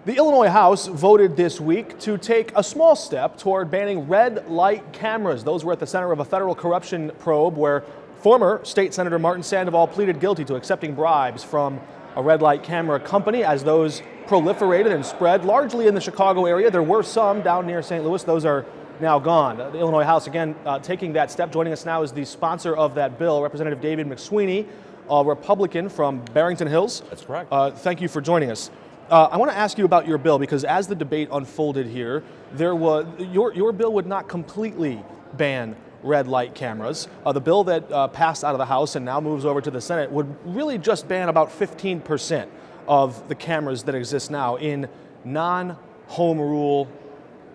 The Illinois House voted this week to take a small step toward banning red light cameras. Those were at the center of a federal corruption probe where former State Senator Martin Sandoval pleaded guilty to accepting bribes from a red light camera company as those proliferated and spread largely in the Chicago area. There were some down near St. Louis. Those are now gone. The Illinois House, again, taking that step. Joining us now is the sponsor of that bill, Representative David McSweeney, a Republican from R-Barrington Hills. That's correct. Thank you for joining us. I want to ask you about your bill because as the debate unfolded here, there was your bill would not completely ban red light cameras. The bill that passed out of the House and now moves over to the Senate would really just ban about 15% of the cameras that exist now in non-home rule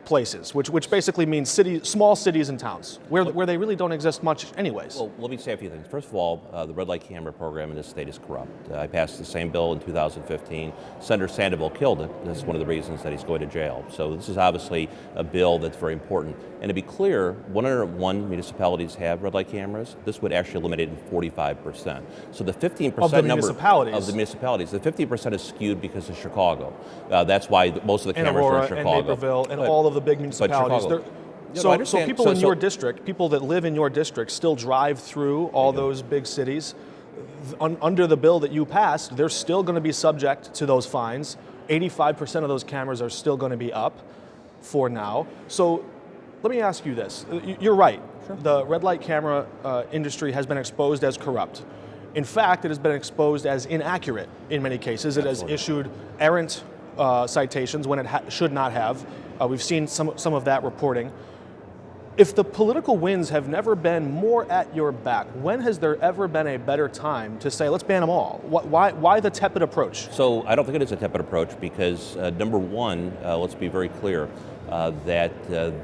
places, which basically means small cities and towns, where they really don't exist much anyways. Well, let me say a few things. First of all, the red light camera program in this state is corrupt. I passed the same bill in 2015. Senator Sandoval killed it. That's one of the reasons that he's going to jail. So this is obviously a bill that's very important. And to be clear, 101 municipalities have red light cameras. This would actually eliminate it in 45%. So the 15% of the number municipalities. Of the municipalities, the 50% is skewed because of Chicago. That's why most of the cameras Aurora, are in Chicago. And Naperville and all of the big municipalities. So people in your district, people that live in your district still drive through all those big cities. Under the bill that you passed, they're still going to be subject to those fines. 85% of those cameras are still going to be up for now. So let me ask you this. You're right. Sure. The red light camera industry has been exposed as corrupt. In fact, it has been exposed as inaccurate in many cases. It has issued errant citations when it should not have. We've seen some of that reporting. If the political winds have never been more at your back, when has there ever been a better time to say, let's ban them all? Why the tepid approach? So I don't think it is a tepid approach because, number one, let's be very clear, that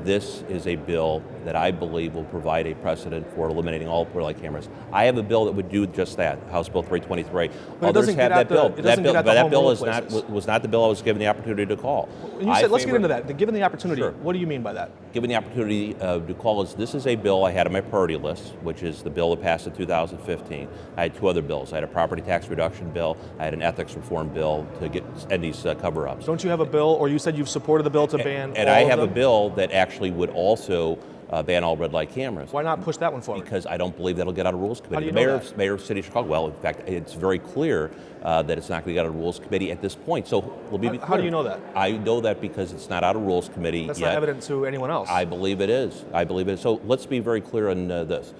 this is a bill that I believe will provide a precedent for eliminating all red light cameras. I have a bill that would do just that, House Bill 323. But others have that bill. That bill was not the bill I was given the opportunity to call. And you said, let's get into that. Given the opportunity, sure. What do you mean by that? Given the opportunity to call is, this is a bill I had on my priority list, which is the bill that passed in 2015. I had two other bills. I had a property tax reduction bill. I had an ethics reform bill to end these cover-ups. Don't you have a bill, or you said you've supported the bill to ban and all I of have them? a bill that actually would also ban all red light cameras. Why not push that one forward? Because I don't believe that'll get out of Rules Committee. How do you know that? Mayor of City of Chicago, well, in fact, it's very clear that it's not going to get out of Rules Committee at this point. So let me be clear. How do you know that? I know that because it's not out of Rules Committee That's yet. not evident to anyone else. I believe it is. I believe it is. So let's be very clear on this.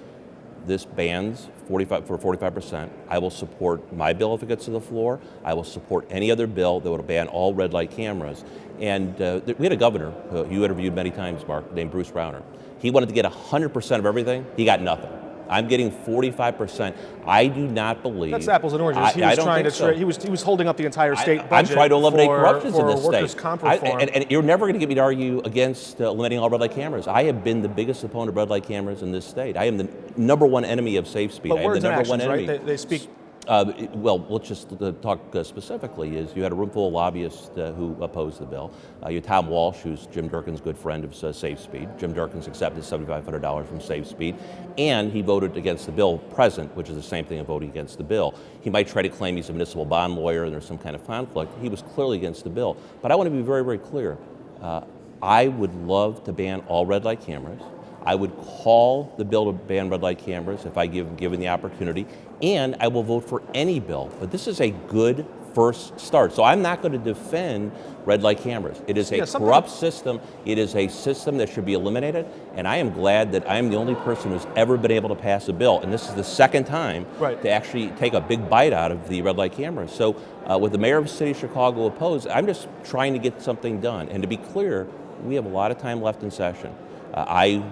This bans 45%. I will support my bill if it gets to the floor. I will support any other bill that would ban all red light cameras. And we had a governor who you interviewed many times, Mark, named Bruce Browner. He wanted to get 100% of everything. He got nothing. I'm getting 45%. I do not believe. That's apples and oranges. He was trying to he was holding up the entire state budget. I'm trying to eliminate corruption in this workers' state. Comp reform. And you're never going to get me to argue against eliminating all red light cameras. I have been the biggest opponent of red light cameras in this state. I am the number one enemy of safe speed. But I am words the number and actions, one enemy. right? They speak. Well, let's just talk specifically. Is you had a room full of lobbyists who opposed the bill. You had Tom Walsh, who's Jim Durkin's good friend of Safe Speed. Jim Durkin's accepted $7,500 from Safe Speed, and he voted against the bill present, which is the same thing as voting against the bill. He might try to claim he's a municipal bond lawyer and there's some kind of conflict. He was clearly against the bill. But I want to be very, very clear. I would love to ban all red light cameras. I would call the bill to ban red light cameras if I given the opportunity, and I will vote for any bill. But this is a good first start. So I'm not going to defend red light cameras. It is a corrupt system. It is a system that should be eliminated, and I am glad that I am the only person who's ever been able to pass a bill, and this is the second time to actually take a big bite out of the red light cameras. So with the mayor of the city of Chicago opposed, I'm just trying to get something done. And to be clear, we have a lot of time left in session. I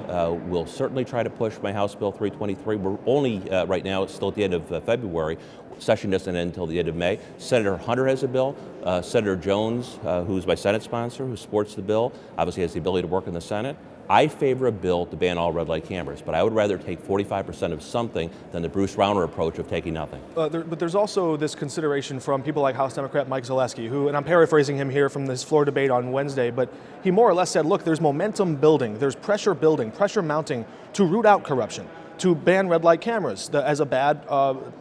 will certainly try to push my House Bill 323. We're only, right now, it's still at the end of February. Session doesn't end until the end of May. Senator Hunter has a bill. Senator Jones, who's my Senate sponsor, who supports the bill, obviously has the ability to work in the Senate. I favor a bill to ban all red light cameras, but I would rather take 45% of something than the Bruce Rauner approach of taking nothing. But there's also this consideration from people like House Democrat Mike Zaleski, who, and I'm paraphrasing him here from this floor debate on Wednesday, but he more or less said, look, there's momentum building, there's pressure building, pressure mounting to root out corruption, to ban red light cameras as a bad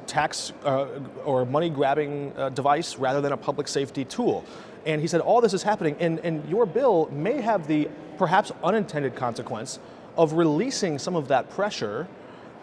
tax or money-grabbing device rather than a public safety tool. And he said all this is happening, and your bill may have the perhaps unintended consequence of releasing some of that pressure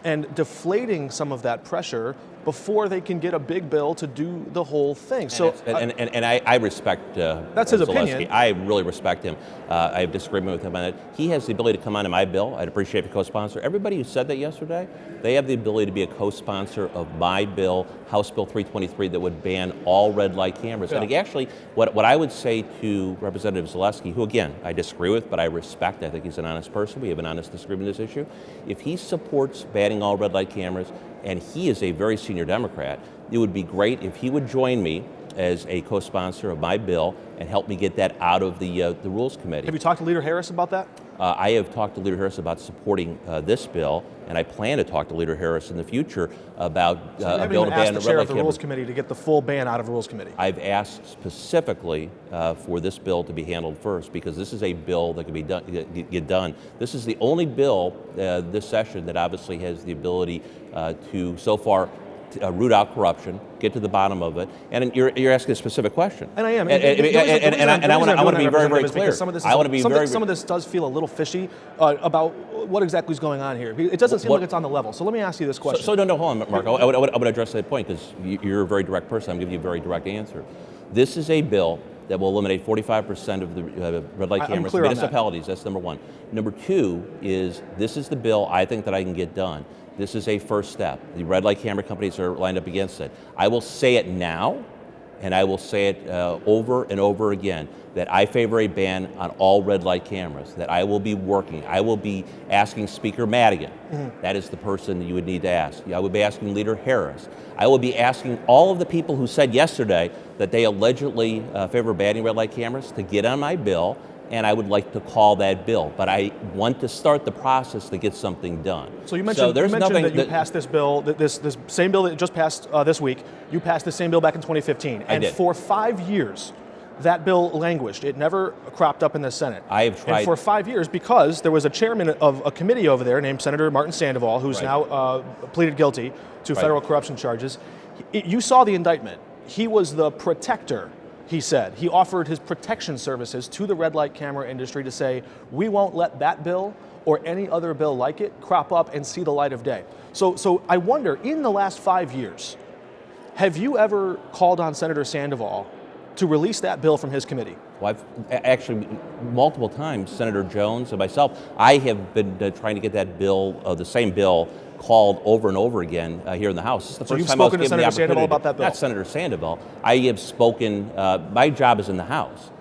and deflating some of that pressure before they can get a big bill to do the whole thing. I respect that's his Zaleski. opinion. I really respect him. I have disagreement with him on it. He has the ability to come onto my bill. I'd appreciate if a co-sponsor. Everybody who said that yesterday, they have the ability to be a co-sponsor of my bill, House Bill 323, that would ban all red light cameras. Yeah. And actually, what I would say to Representative Zaleski, who again, I disagree with, but I respect, I think he's an honest person. We have an honest disagreement on this issue. If he supports banning all red light cameras, and he is a very senior Democrat, it would be great if he would join me as a co-sponsor of my bill and help me get that out of the Rules Committee. Have you talked to Leader Harris about that? I have talked to Leader Harris about supporting this bill, and I plan to talk to Leader Harris in the future about a bill to ban the red light cameras. You haven't even asked the chair of the Rules Committee to get the full ban out of the Rules Committee. I've asked specifically for this bill to be handled first, because this is a bill that can be get done. This is the only bill this session that obviously has the ability to, so far, root out corruption, get to the bottom of it, and you're asking a specific question. And I am. And I want to be very, very clear. Some of this does feel a little fishy about what exactly is going on here. It doesn't seem like it's on the level. So let me ask you this question. Hold on, Mark. I would address that point, because you're a very direct person. I'm giving you a very direct answer. This is a bill that will eliminate 45% of the red light cameras in municipalities. That's number one. Number two is, this is the bill I think that I can get done. This is a first step. The red light camera companies are lined up against it. I will say it now, and I will say it over and over again, that I favor a ban on all red light cameras, that I will be working. I will be asking Speaker Madigan. Mm-hmm. That is the person that you would need to ask. I will be asking Leader Harris. I will be asking all of the people who said yesterday that they allegedly favor banning red light cameras to get on my bill, and I would like to call that bill. But I want to start the process to get something done. So you mentioned that you passed this bill, this same bill that just passed this week. You passed the same bill back in 2015. And for 5 years, that bill languished. It never cropped up in the Senate. I have tried. And for 5 years, because there was a chairman of a committee over there named Senator Martin Sandoval, who's now pleaded guilty to federal corruption charges. You saw the indictment. He was the protector, he said. He offered his protection services to the red light camera industry to say, we won't let that bill or any other bill like it crop up and see the light of day. So I wonder, in the last 5 years, have you ever called on Senator Sandoval to release that bill from his committee? Well, I've actually, multiple times, Senator Jones and myself, I have been trying to get that bill, the same bill, called over and over again here in the House. This is the first time I was given the opportunity. So you've spoken to Senator Sandoval about that bill? Not Senator Sandoval. I have spoken, my job is in the House.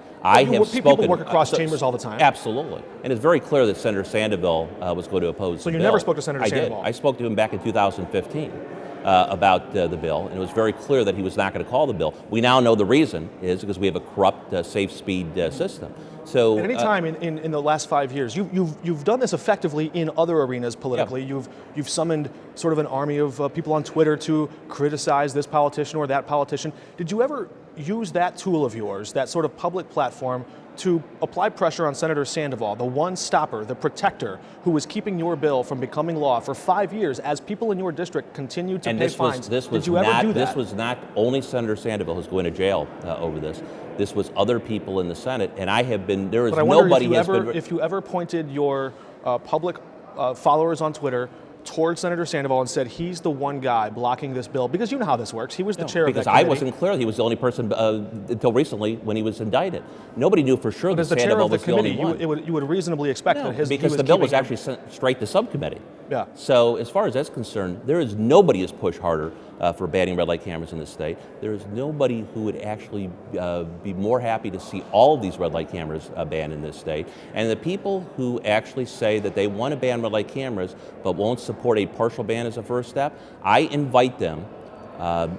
People work across chambers all the time. Absolutely. And it's very clear that Senator Sandoval was going to oppose the bill. So you never spoke to Senator Sandoval? I did. I spoke to him back in 2015. About the bill, and it was very clear that he was not going to call the bill. We now know the reason is because we have a corrupt safe speed system. So at any time in the last 5 years, you've done this effectively in other arenas politically. Yeah. You've summoned sort of an army of people on Twitter to criticize this politician or that politician. Did you ever use that tool of yours, that sort of public platform, to apply pressure on Senator Sandoval, the one stopper, the protector, who was keeping your bill from becoming law for 5 years as people in your district continued to pay fines? Did you ever do that? This was not only Senator Sandoval who's going to jail over this. This was other people in the Senate, and I have been, there is nobody who has been... If you ever pointed your public followers on Twitter towards Senator Sandoval and said he's the one guy blocking this bill, because you know how this works. He was the chair of that committee. Because I wasn't clear he was the only person until recently when he was indicted. Nobody knew for sure that Sandoval was the only one. You would reasonably expect that because the bill was actually sent straight to subcommittee. Yeah. So as far as that's concerned, there is nobody who's pushed harder for banning red light cameras in the state. There is nobody who would actually be more happy to see all of these red light cameras banned in this state. And the people who actually say that they want to ban red light cameras but won't support a partial ban as a first step, I invite them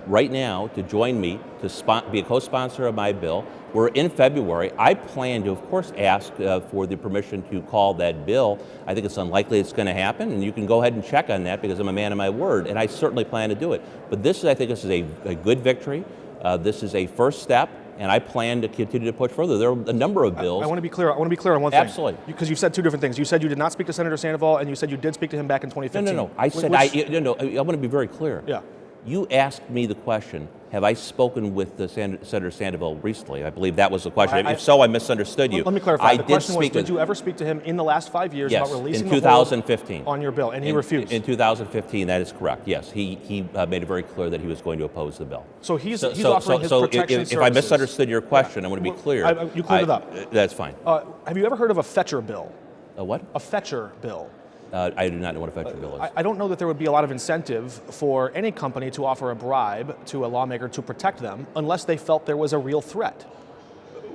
right now to join me to be a co-sponsor of my bill. We're in February. I plan to, of course, ask for the permission to call that bill. I think it's unlikely it's going to happen, and you can go ahead and check on that because I'm a man of my word, and I certainly plan to do it. But I think this is a good victory. This is a first step, and I plan to continue to push further. There are a number of bills. I want to be clear. I want to be clear on one thing. Absolutely. Because you've said two different things. You said you did not speak to Senator Sandoval, and you said you did speak to him back in 2015. No. I said I want to be very clear. Yeah. You asked me the question, have I spoken with Senator Sandoval recently? I believe that was the question. If so, I misunderstood you. Let me clarify. The question was, did you ever speak to him in the last 5 years about releasing in 2015 on your bill? And he refused. In 2015, that is correct. Yes, he made it very clear that he was going to oppose the bill. So he's offering his protection services. If I misunderstood your question, I want to be clear. You cleared it up. That's fine. Have you ever heard of a fetcher bill? A what? A fetcher bill. I do not know what a fetcher bill is. I don't know that there would be a lot of incentive for any company to offer a bribe to a lawmaker to protect them unless they felt there was a real threat.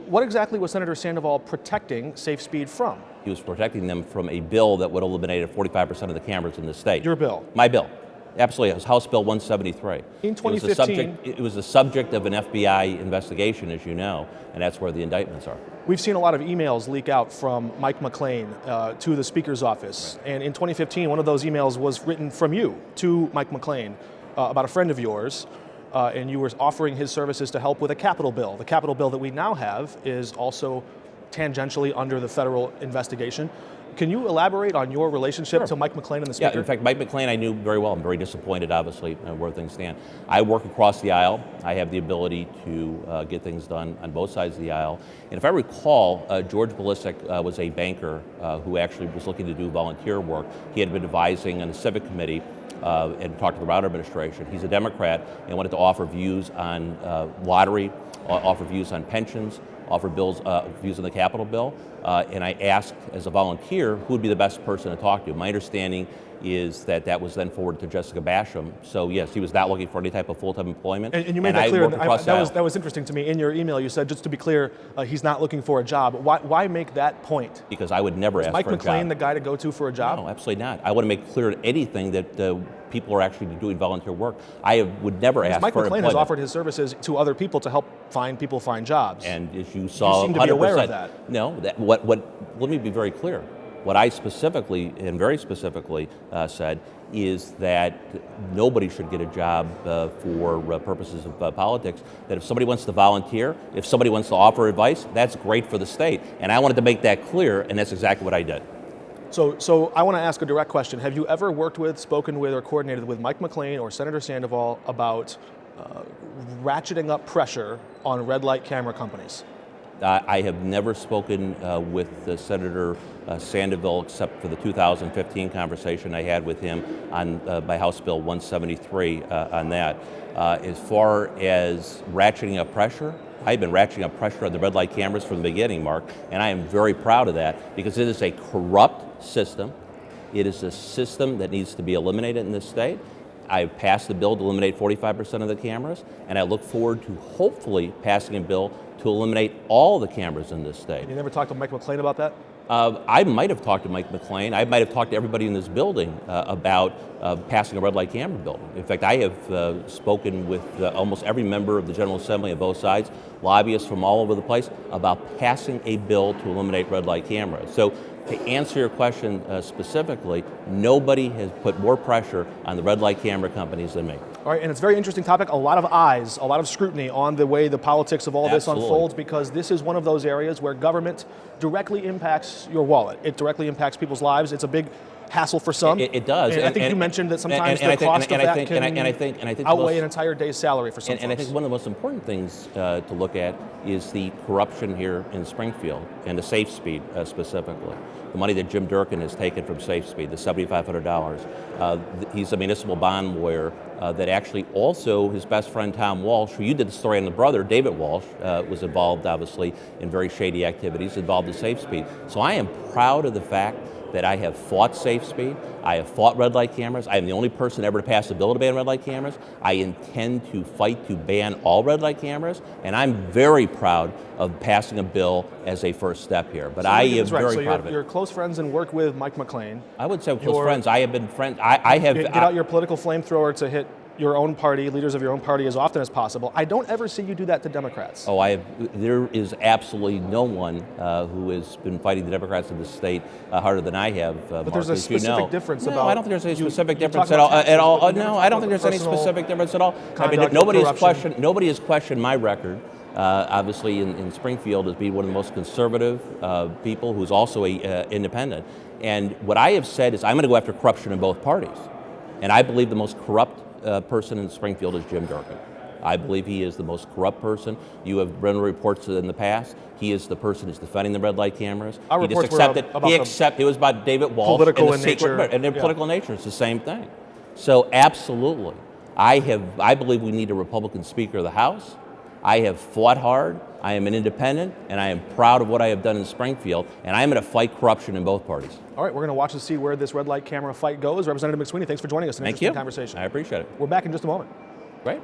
What exactly was Senator Sandoval protecting Safe Speed from? He was protecting them from a bill that would eliminate 45% of the cameras in the state. Your bill? My bill. Absolutely. It was House Bill 173. In 2015. It was the subject of an FBI investigation, as you know, and that's where the indictments are. We've seen a lot of emails leak out from Mike McClain to the Speaker's office. Right. And in 2015, one of those emails was written from you to Mike McClain about a friend of yours, and you were offering his services to help with a capital bill. The capital bill that we now have is also tangentially under the federal investigation. Can you elaborate on your relationship to Mike McClain and the Speaker? Yeah, in fact, Mike McClain I knew very well. I'm very disappointed, obviously, where things stand. I work across the aisle. I have the ability to get things done on both sides of the aisle. And if I recall, George Balisic was a banker who actually was looking to do volunteer work. He had been advising on the Civic Committee and talked to the Brown administration. He's a Democrat and wanted to offer views on lottery, offer views on pensions, offer views on the Capitol bill, and I asked as a volunteer who would be the best person to talk to. My understanding is that was then forwarded to Jessica Basham. So yes, he was not looking for any type of full-time employment. And you made that clear. That was interesting to me. In your email, you said, just to be clear, he's not looking for a job. Why make that point? Because I would never ask for a job. Is Mike McClain the guy to go to for a job? No, absolutely not. I want to make clear anything that people are actually doing volunteer work. I would never ask for employment. Mike McClain has offered his services to other people to help people find jobs. And as you saw, you seem to be aware of that. No, let me be very clear. What I specifically, and very specifically, said is that nobody should get a job for purposes of politics, that if somebody wants to volunteer, if somebody wants to offer advice, that's great for the state. And I wanted to make that clear, and that's exactly what I did. So I want to ask a direct question. Have you ever worked with, spoken with, or coordinated with Mike McClain or Senator Sandoval about ratcheting up pressure on red light camera companies? I have never spoken with Senator Sandoval except for the 2015 conversation I had with him on by House Bill 173 on that. As far as ratcheting up pressure, I've been ratcheting up pressure on the red light cameras from the beginning, Mark, and I am very proud of that because it is a corrupt system. It is a system that needs to be eliminated in this state. I've passed the bill to eliminate 45% of the cameras, and I look forward to hopefully passing a bill to eliminate all the cameras in this state. You never talked to Mike McClain about that? I might have talked to Mike McClain. I might have talked to everybody in this building about passing a red light camera bill. In fact, I have spoken with almost every member of the General Assembly on both sides, lobbyists from all over the place, about passing a bill to eliminate red light cameras. So to answer your question specifically, nobody has put more pressure on the red light camera companies than me. All right, and it's a very interesting topic. A lot of eyes, a lot of scrutiny on the way the politics of all this unfolds, because this is one of those areas where government directly impacts your wallet. It directly impacts people's lives. It's a big hassle for some. It does. And I think you mentioned that sometimes the cost of that can outweigh an entire day's salary for some folks. And I think one of the most important things to look at is the corruption here in Springfield and the Safe Speed specifically. The money that Jim Durkin has taken from Safe Speed, the $7,500. He's a municipal bond lawyer that actually also his best friend Tom Walsh, who you did the story on the brother, David Walsh, was involved obviously in very shady activities involved in Safe Speed. So I am proud of the fact that I have fought Safe Speed, I have fought red light cameras, I am the only person ever to pass a bill to ban red light cameras, I intend to fight to ban all red light cameras, and I'm very proud of passing a bill as a first step here. But so I am very proud of it. You're close friends and work with Mike McClain. I would say close friends. I have been friends. I have get out your political flamethrower to hit your own party, leaders of your own party, as often as possible. I don't ever see you do that to Democrats. Oh, there is absolutely no one who has been fighting the Democrats in the state harder than I have, But there's a specific difference about... No, I don't think there's any specific difference at all. No, I don't think there's any specific difference at all. I mean, nobody has questioned my record. Obviously, in Springfield, as being one of the most conservative people who's also an independent. And what I have said is I'm going to go after corruption in both parties. And I believe the most corrupt person in Springfield is Jim Durkin. I believe he is the most corrupt person. You have run reports in the past. He is the person who's defending the red light cameras. Our he reports just accepted. It was about David Walsh. Political in nature. And in political nature, it's the same thing. So absolutely, I believe we need a Republican Speaker of the House. I have fought hard. I am an independent, and I am proud of what I have done in Springfield, and I am going to fight corruption in both parties. All right, we're going to watch and see where this red light camera fight goes. Representative McSweeney, thanks for joining us. An interesting conversation. I appreciate it. We're back in just a moment. Great.